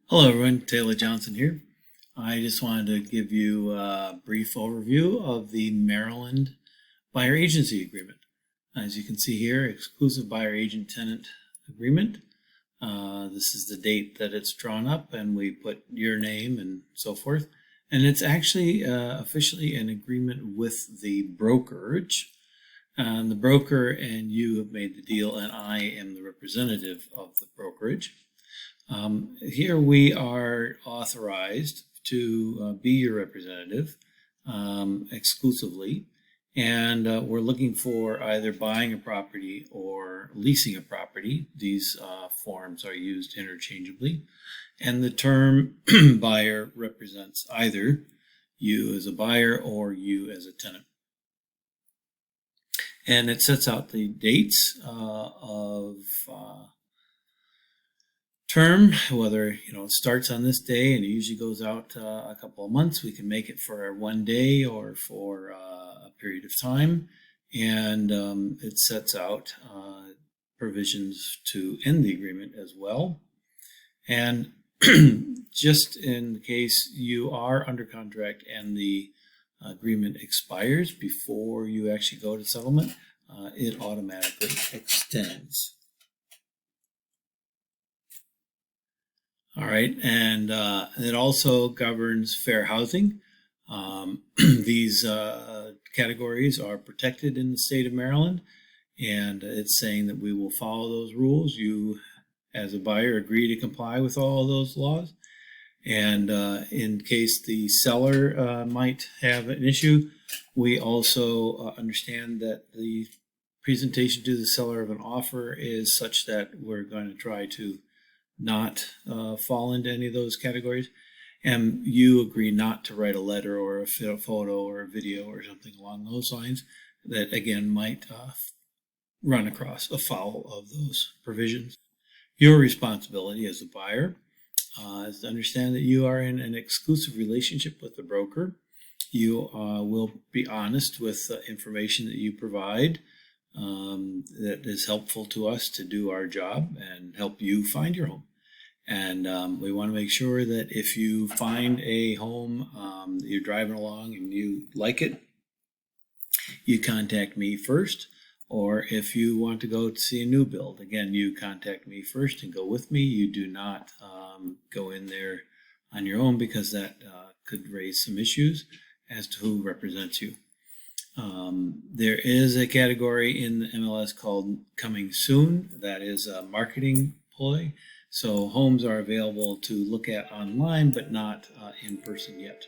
Hello everyone, Taylor Johnson here. I just wanted to give you a brief overview of the Maryland Buyer Agency Agreement. As you can see here, exclusive buyer agent tenant agreement. This is the date that it's drawn up, and we put your name and so forth. And it's actually officially an agreement with the brokerage. And the broker and you have made the deal, and I am the representative of the brokerage. Here we are authorized to be your representative exclusively, and we're looking for either buying a property or leasing a property. These forms are used interchangeably, and the term buyer represents either you as a buyer or you as a tenant. And it sets out the dates of term, whether it starts on this day and it usually goes out a couple of months. We can make it for 1 day or for a period of time, and it sets out provisions to end the agreement as well. And just in case you are under contract and the agreement expires before you actually go to settlement, it automatically extends. All right, and it also governs fair housing. These categories are protected in the state of Maryland, and it's saying that we will follow those rules. You, as a buyer, agree to comply with all of those laws. And in case the seller might have an issue, we also understand that the presentation to the seller of an offer is such that we're going to try to not fall into any of those categories, and you agree not to write a letter or a photo or a video or something along those lines that again might run across afoul of those provisions. Your responsibility as a buyer is to understand that you are in an exclusive relationship with the broker. You will be honest with the information that you provide that is helpful to us to do our job and help you find your home. And we want to make sure that if you find a home that you're driving along and you like it, you contact me first. Or if you want to go to see a new build, again, you contact me first and go with me. You do not go in there on your own, because that could raise some issues as to who represents you. There is a category in the MLS called Coming Soon. That is a marketing ploy. So homes are available to look at online, but not in person yet.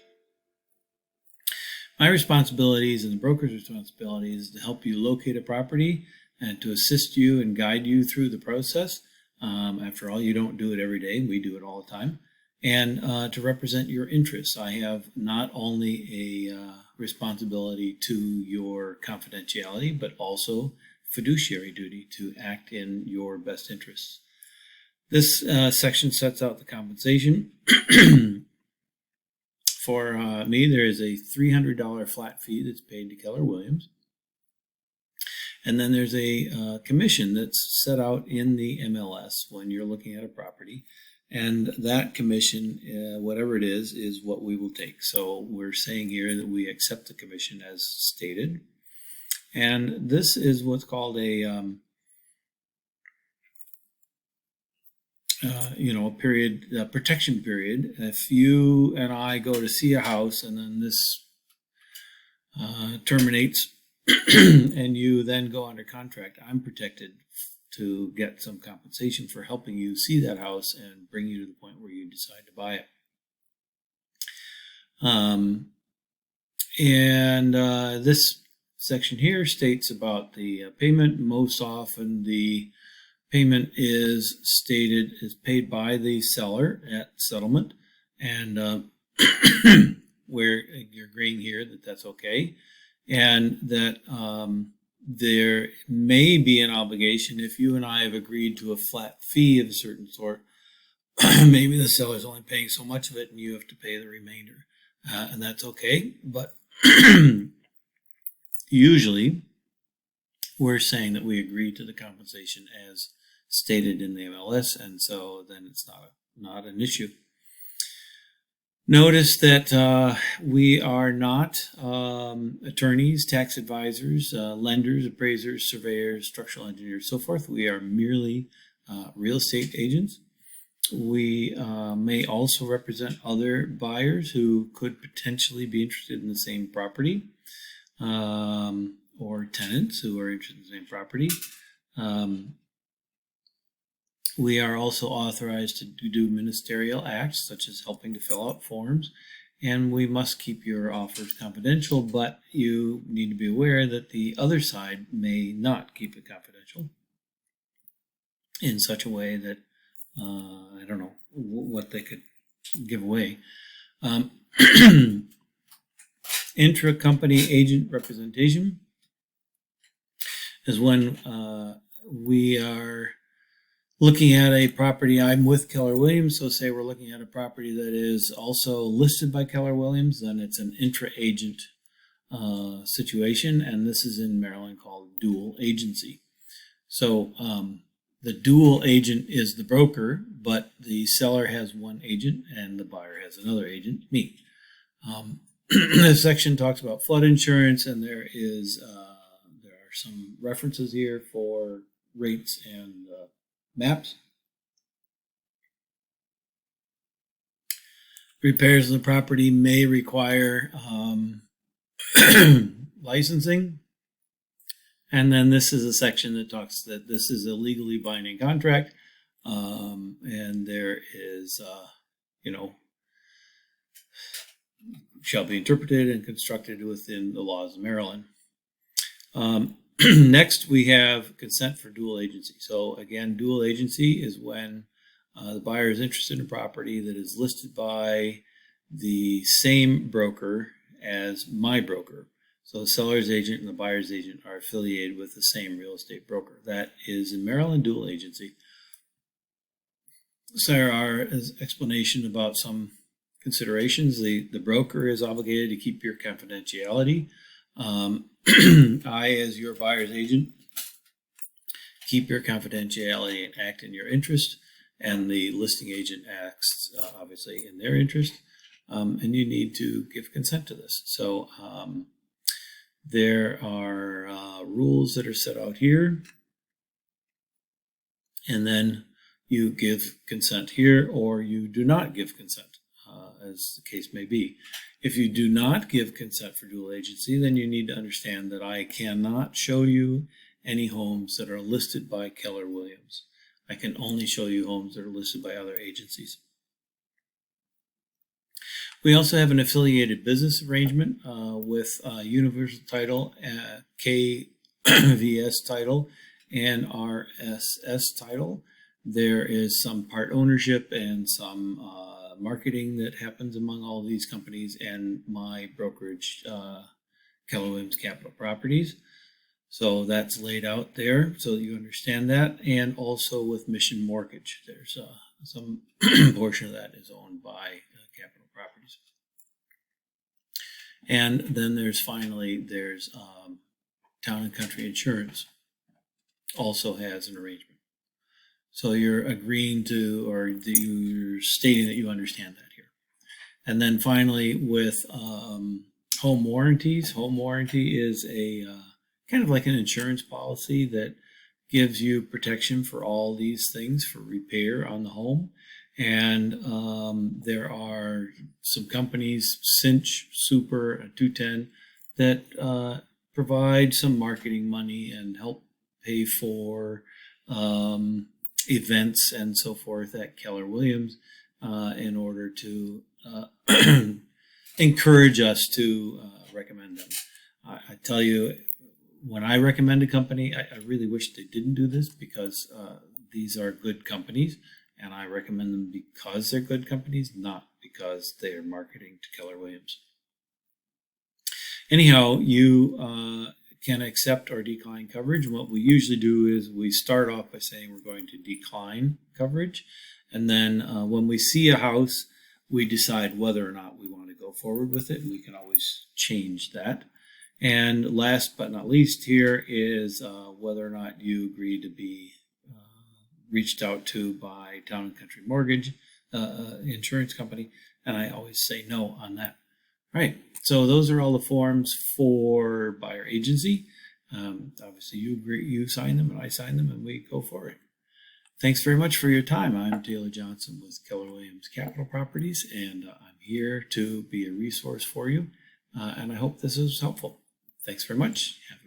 My responsibilities and the broker's responsibility is to help you locate a property and to assist you and guide you through the process. After all, you don't do it every day. We do it all the time. And to represent your interests. I have not only a responsibility to your confidentiality, but also fiduciary duty to act in your best interests. This section sets out the compensation. For me, there is a $300 flat fee that's paid to Keller Williams. And then there's a commission that's set out in the MLS when you're looking at a property. And that commission, whatever it is what we will take. So we're saying here that we accept the commission as stated. And this is what's called a protection period. If you and I go to see a house and then this terminates and you then go under contract, I'm protected to get some compensation for helping you see that house and bring you to the point where you decide to buy it. This section here states about the payment. Most often the payment is paid by the seller at settlement, and where you're agreeing here that that's okay, and that there may be an obligation if you and I have agreed to a flat fee of a certain sort. Maybe the seller's only paying so much of it and you have to pay the remainder, and that's okay. But usually we're saying that we agree to the compensation as stated in the MLS, and so then it's not an issue. Notice that we are not attorneys, tax advisors, lenders, appraisers, surveyors, structural engineers, so forth. We are merely real estate agents. We may also represent other buyers who could potentially be interested in the same property, or tenants who are interested in the same property. We are also authorized to do ministerial acts, such as helping to fill out forms, and we must keep your offers confidential, but you need to be aware that the other side may not keep it confidential in such a way that, I don't know what they could give away. Intra-company agent representation is when we are looking at a property. I'm with Keller Williams, so say we're looking at a property that is also listed by Keller Williams, then it's an intra-agent situation, and this is in Maryland called dual agency. So the dual agent is the broker, but the seller has one agent and the buyer has another agent, me. This section talks about flood insurance, and there are some references here for rates and maps. Repairs of the property may require licensing. And then this is a section that talks that this is a legally binding contract, and there is, shall be interpreted and constructed within the laws of Maryland. Next, we have consent for dual agency. So again, dual agency is when the buyer is interested in a property that is listed by the same broker as my broker. So the seller's agent and the buyer's agent are affiliated with the same real estate broker. That is in Maryland dual agency. So there are an explanation about some considerations. The broker is obligated to keep your confidentiality. I, as your buyer's agent, keep your confidentiality and act in your interest, and the listing agent acts obviously in their interest, and you need to give consent to this. So there are rules that are set out here, and then you give consent here or you do not give consent, as the case may be. If you do not give consent for dual agency, then you need to understand that I cannot show you any homes that are listed by Keller Williams. I can only show you homes that are listed by other agencies. We also have an affiliated business arrangement with Universal Title, KVS Title, and RSS Title. There is some part ownership and some marketing that happens among all of these companies and my brokerage, Keller Williams Capital Properties. So that's laid out there so that you understand that. And also with Mission Mortgage, there's some portion of that is owned by Capital Properties. And then there's Town and Country Insurance also has an arrangement. So you're agreeing to, or you're stating that you understand that here. And then finally with home warranties. Home warranty is a kind of like an insurance policy that gives you protection for all these things for repair on the home. And there are some companies, Cinch, Super, 210, that provide some marketing money and help pay for events and so forth at Keller Williams in order to encourage us to recommend them. I tell you, when I recommend a company, I really wish they didn't do this, because these are good companies, and I recommend them because they're good companies, not because they are marketing to Keller Williams. Anyhow, you can accept or decline coverage. What we usually do is we start off by saying we're going to decline coverage, and then when we see a house, we decide whether or not we want to go forward with it, and we can always change that. And last but not least here is whether or not you agree to be reached out to by Town and Country Mortgage. insurance company, and I always say no on that. All right, so those are all the forms for buyer agency. Obviously, you sign them, and I sign them, and we go forward. Thanks very much for your time. I'm Taylor Johnson with Keller Williams Capital Properties, and I'm here to be a resource for you. And I hope this is helpful. Thanks very much. Have